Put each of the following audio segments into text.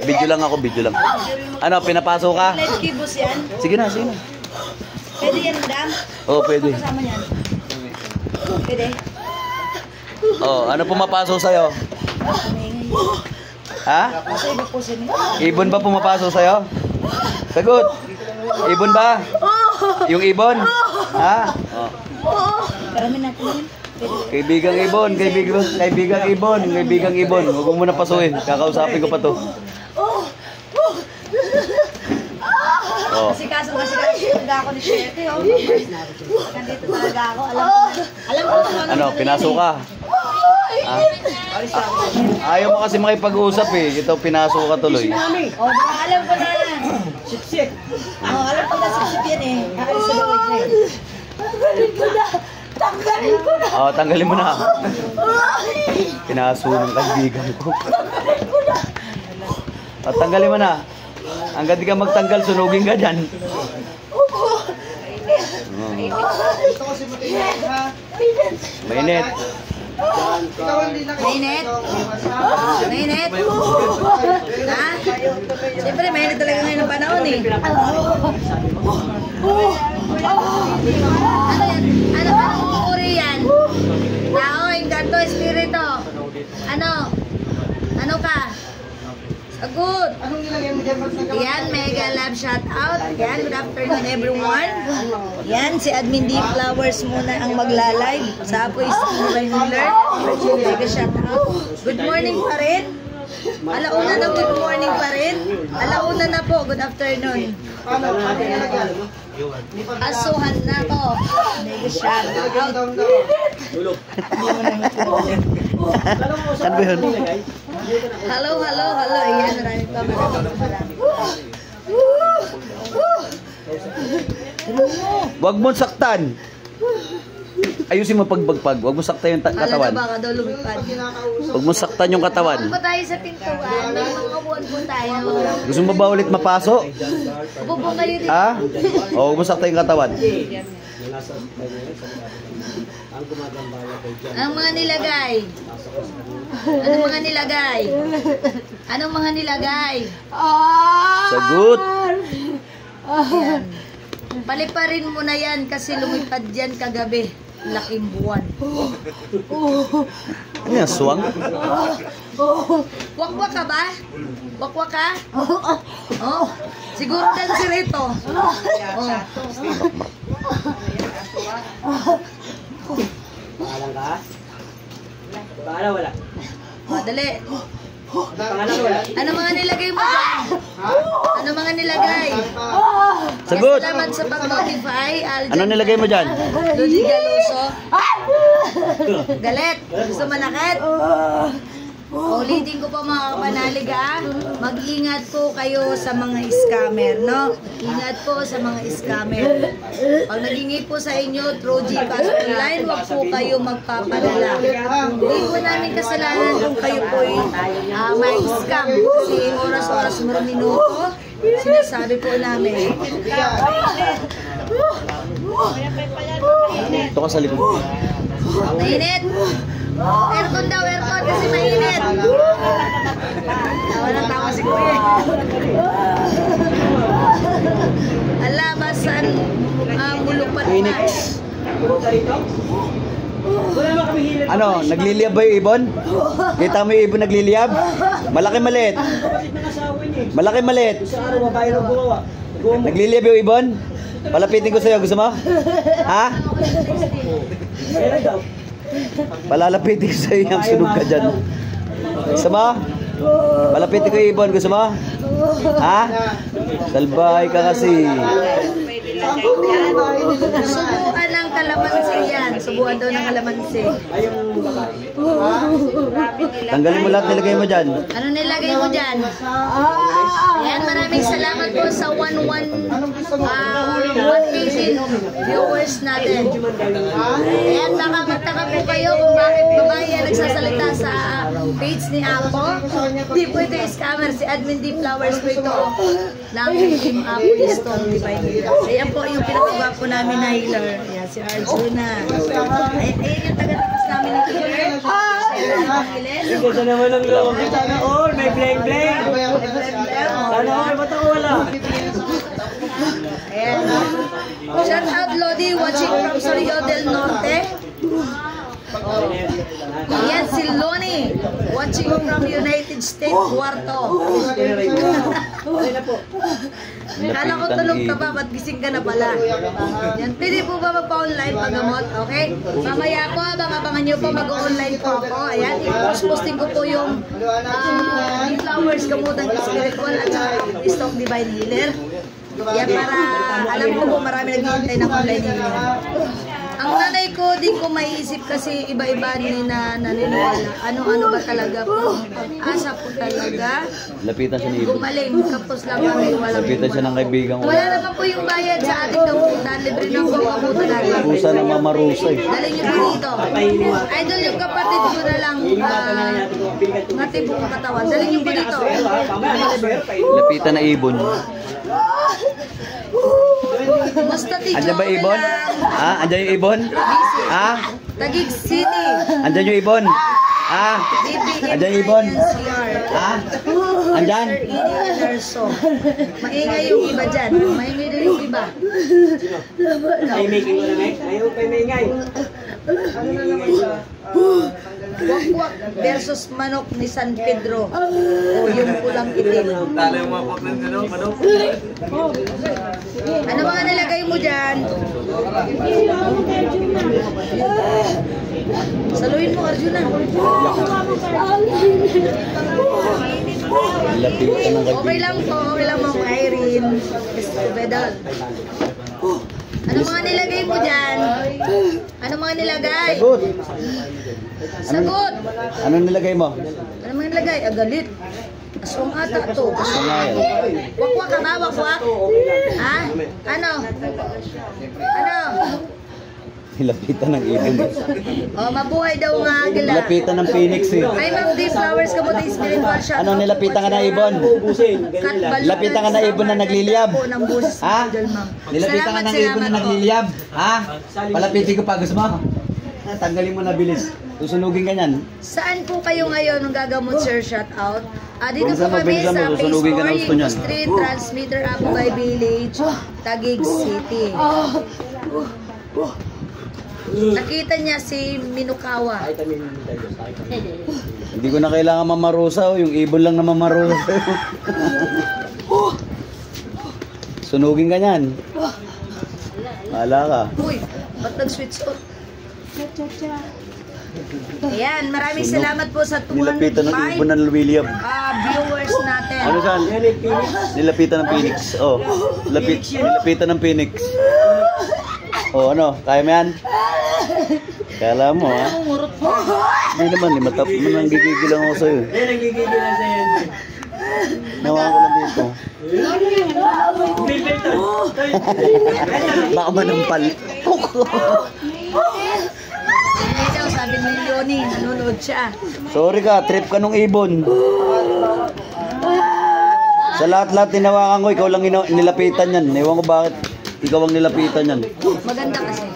Video lang ako, video lang. Ano, pinapasok ka? Light kibos yan. Sige na, sige na. Pwede yan, madam? Oo, pwede. Kasama yan. Pwede. Oh, ano pumapasok sa'yo? Ha? Ibon ba pumapasok sa'yo? Sagot. Ibon ba? Yung ibon? Ha? Oh. Karamin natin yan. Kaibigang ibon, kaibigang ibon. Huwag mo muna pasuhin. Kakausapin ko pa to. Oh. Kasi kaso talaga ako ni Shete, oh. Nandito talaga ako. Alam ko naman. Ano, pinasok ka? Ah? Ayaw mo kasi makipag-usap eh. Ito, pinasok ka tuloy. Oh, alam ko na. Sip-sip. Oh, alam ko na sip-sip yan eh. Aalis sa bawag na eh. Tanggalin ko na. Oh, tanggalin mo na. Pinaso ng kaibigan ko. Oh, tanggalin mo na. Hanggang di ka magtanggal, sunugin ka dyan. Mainit. Mainit? Mainit? Ha? Siyempre, mainit talaga ngayon ang panahon eh. Ano yan? Anong uri yan? Tao, engkanto, espirito. Ano? Ano ka? Sagot! Yan, mega love shout out. Yan, good afternoon everyone. Yan, si Admin D Flowers muna ang magla-live. Sa Apo is Healer. Mega shout out. Good morning pa rin. Alauna na, good morning pa rin. Alauna na po, good afternoon. Asuhan na to. Mega shout out. Saan ba yun? Hello. Ayan, maraming pa. Huwag mo saktan. Ayusin mo pagbagpag. Huwag mo saktan yung katawan. Baka daw lumipad. Huwag mo saktan yung katawan. Upo tayo sa pintuan. May mga upuan po tayo. Gusto mo ba ulit mapasok? Upo po kayo dito. Ha? O, huwag mo saktan yung katawan. Anong mga nilagay? Anong mga nilagay? Anong mga nilagay? Sagot. Yan. Paliparin mo na yan kasi lumipad yan kagabi. Laking buwan. Ano yan, swang? Wakwak ka ba? Wakwak ka? Oh, siguro dan si Rito. Oh. Pangalan ka? Pangalan wala? Dali. Pangalan wala? Ano mga nilagay mo dyan? Ano mga nilagay? Sagot. Salamat sa pag-notify. Ano nilagay mo dyan? Ludi Galuso. Galit. Gusto manakit? Ulitin ko pa mga kapanalig ha. Mag-ingat po kayo sa mga scammer, no? Ingat po sa mga scammer. Pag nagingay po sa inyo through GCash online, wag po kayo magpapadala. Hindi po namin kasalanan kung kayo po may scam. Kasi oras-oras minuto, sinasabi po namin. Ito ka sa likod. Mainit! Aircon daw, aircon kasi mainit. Tawa ng tawa si Kuya. Ala, basan bulok pa naman. Ano, nagliliyab ba yung ibon? Kita mo yung ibon nagliliyab? Malaki maliit. Malaki maliit. Nagliliyab yung ibon? Palapitin ko sa'yo, gusto mo? Ha? Palalapitin ko sa'yo yung sunog ka dyan. Gusto mo? Palapitin ko yung ibon, gusto mo? Ha? Salbahay ka kasi. Subuan ng kalamansi yan. Subuan daw ng kalamansi. Tanggalin mo lahat, nilagay mo dyan. Ano nilagay mo dyan? Ayan, maraming salamat po sa 1,000 viewers natin. Ayan, baka magtaka po kayo kung bakit babae yan nagsasalita sa page ni Apo. Di po ito scammer. Si Admin D Flowers po ito ng Team Apo Stone Divine Healer. Ayan po yung pinakagwapo namin na healer. Ayan, si Arjuna. Ayan yung taga-takas namin ni healer. Ang ganda naman ng loob. Sana all, may bling-bling. Sana all, ba't ako wala? Ayan. Shout out Lodi, watching from Sorrio del Norte. Ayan si Loni, watching from United States, Cuarto. Kala ko tulog ka pa, ba't gising ka na pala? Yan, pwede po ba magpa-online pag-gamot? Okay? Mamaya po, abangan nyo po, mag-online po ako. Ayan, i-posting ko po yung flowers, gamutan spiritual at saka Stock Divine Healer. Yan, para alam ko po marami naghihintay ng online healer. Ang nanay ko, di ko maiisip kasi iba-iba na naniniwala. Ano-ano ba talaga po? Asa po talaga. Lapitan siya ni Ibon. Gumaling, kapos lang kami. Lapitan siya ng kaibigan ko. Wala naman po yung bayad sa ating gamutan. Libre na po gamutan natin. Pusa na mamarusa eh. Dalhin niyo po dito. Idol yung kapatid ko na lang. Ngati po ang katawan. Dalhin niyo po dito. Lapitan na Ibon. Basta tiyo. Andiyan ba Ibon? Ha? Andiyan yung Ibon? Ha? Taguig City. Andiyan yung Ibon? Ha? Andiyan yung Ibon? Ha? Andyan? Maingay yung iba dyan. Maingay din yung iba. Ay, making ko na, Mek. Ayaw kayo maingay. Wakwak versus manok ni San Pedro. O yung pulang itim. Ano mga nilagay mo dyan? Saluhin mo, Arjuna. Lapitan ng Okay kaibigan. lang po, okay lang mo, Irene. Escobedo. Ano mga nilagay mo dyan? Ano mga nilagay? Sagot! Sagot! Ano nilagay mo? Ano mga nilagay? Agalit. Aswang ata to. Wakwak ka ba? Wakwak? Ha? Ano? Ano? Nilapitan ng Ibon. Oh, mabuhay daw nga agila. Nilapitan ng Phoenix eh. Ay, Ma'am D, flowers ka mo din spiritual shot. Ano nilapitan ka na Ibon? Lapitan ka na Ibon na nagliliyab. Ha? Nilapitan ka ng Ibon na nagliliyab. Ha? Palapitin ko pa. Gusto mo? Tanggalin mo na bilis. Susunugin ka niyan. Saan po kayo ngayon ng gagamot, sir? Shout out. Dito po Bilisan mo, kami bilisan mo. sa Phase Susunugin ka 4, ng gusto niyan. Street, Transmitter, Apugay Village, Taguig City. Nakita niya si Minukawa. Hindi ko na kailangan mamarusa. Yung Ibon lang na mamarusa. Sunugin ka niyan. Bahala ka. Uy, ba't nag-switch off? Ayan, maraming salamat po sa Nilapitan ng Ibon 205 ng William. viewers natin. Ano saan? Nilapitan ng Phoenix. Oh, nilapitan ng Phoenix. Oh, ano? Kaya mo yan? Kala mo, ha? Hindi naman, nanggigigil lang ako sa'yo. Hindi, nagigigil na sa'yo. Nawa ko lang dito. Baka manampal. Hindi daw, sabi ni Leonie, nanonood siya. Sorry ka, trip ka nung Ibon. Sa lahat-lahat tinawakan ko, ikaw lang nilapitan yan. Ewan ko bakit ikaw ang nilapitan yan. Maganda kasi.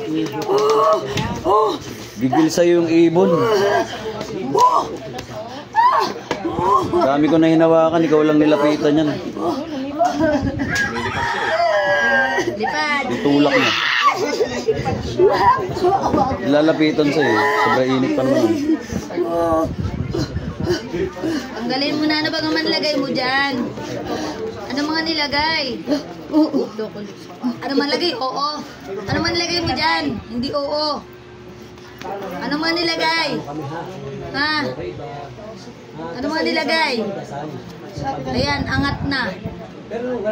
Gigil sa'yo yung Ibon. Dami ko na hinawakan, ikaw lang nilapitan yan. Lipad. Itulak niya. Lalapitan sa'yo. Sobrang init pa naman. Tanggalin mo na, ano bang manlagay mo dyan? Ano mga nilagay? Ano man lagay? Oo. Ano man nilagay mo dyan? Hindi oo. Ano man nilagay? Ha? Ano man nilagay? Ayan, angat na.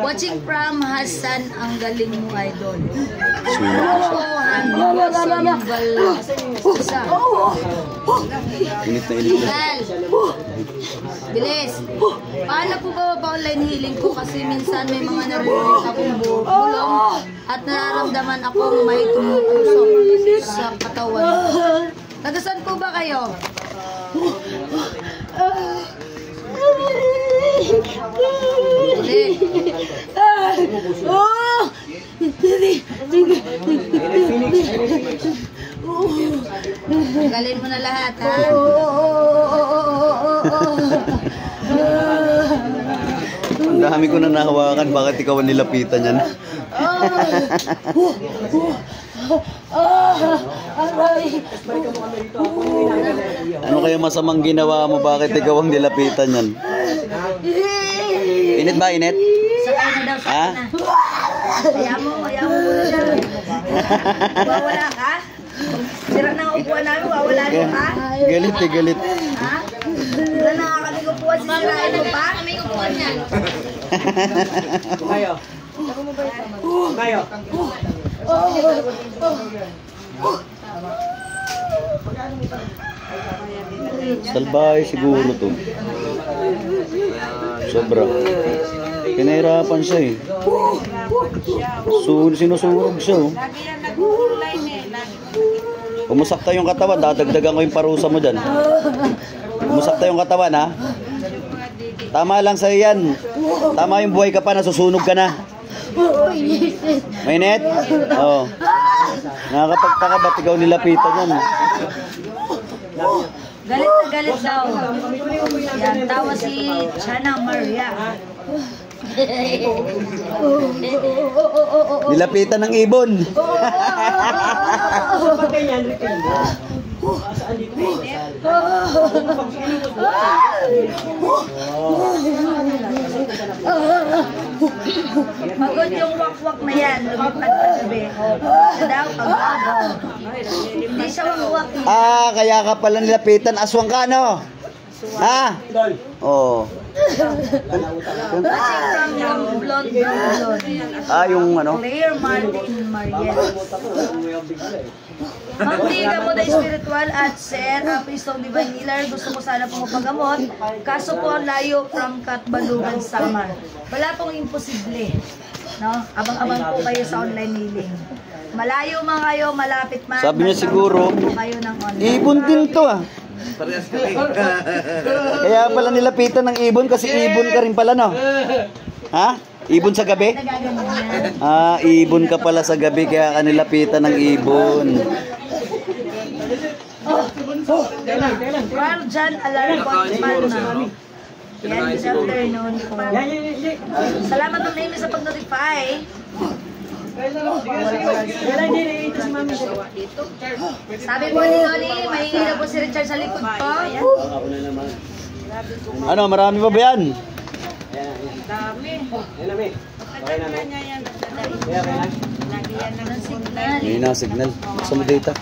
Watching from Hassan, ang galing mo, idol. Isa. Init na init na. Gal. Bilis. Paano po ba pa-online healing ko? Kasi minsan may mga narinig akong bulong at nararamdaman akong may tumutusok sa katawan. Nagasan po ba kayo? Galin mo na lahat, ha? dami ko na nahawakan. Bakit ikaw ang nilapitan yan? Ano kaya masamang ginawa mo? Bakit ikaw ang nilapitan yan? Init ba? Init? Sakay na daw, Ha? sakay na. Kaya mo muna siya. Wawala ka? Sira na ang upuan namin, wawala ka? Galit eh, galit. Ha? Wala na nga kami upuan, sisirain mo pa? May upuan yan. Kayo. Kayo. Salbahe siguro to. Sobra. Kinahirapan siya eh. Sinusurog siya oh. Umusakta yung katawan, dadagdagan ko yung parusa mo dyan. Umusakta yung katawan ha. Tama lang sa'yo yan. Tama yung buhay ka pa, nasusunog ka na. Mainit? Oo. Nakakapagtaka ba't ikaw nilapitan yan? Galit na galit daw. Yan, tawa si Chana Maria. Nilapitan ng ibon. Pagod yung wakwak na yan, lumipad pa gabi. Siya daw, pagod. Hindi siya wakwak. Ah, kaya ka pala nilapitan. Aswang ka, no? Ha? Oo. Watching from yung blonde. Ah, yung ano? Claire Martin Mariel. Magtiga mo na spiritual at Sir Apistong Divine Healer. Gusto ko sana pong mapagamot. Kaso po ang layo from Katbalugan, Samar. Wala pong imposible. No? Abang-abang po kayo sa online healing. Malayo man kayo, malapit man. Sabi niya siguro, kayo ng online. ibon din to ah. Kaya pala nilapitan ng ibon kasi ibon ka rin pala, no? Ha? Ibon sa gabi? Nagaganyan. Ah, ibon ka pala sa gabi kaya ka nilapitan ng ibon. Carl John Alarcon Palma. Yan, good afternoon po. Salamat ng name sa pag-notify. Sabi po ni Loli, mahingi na po si Richard sa likod po. Ano, marami pa ba yan? May na signal. Sa mo data.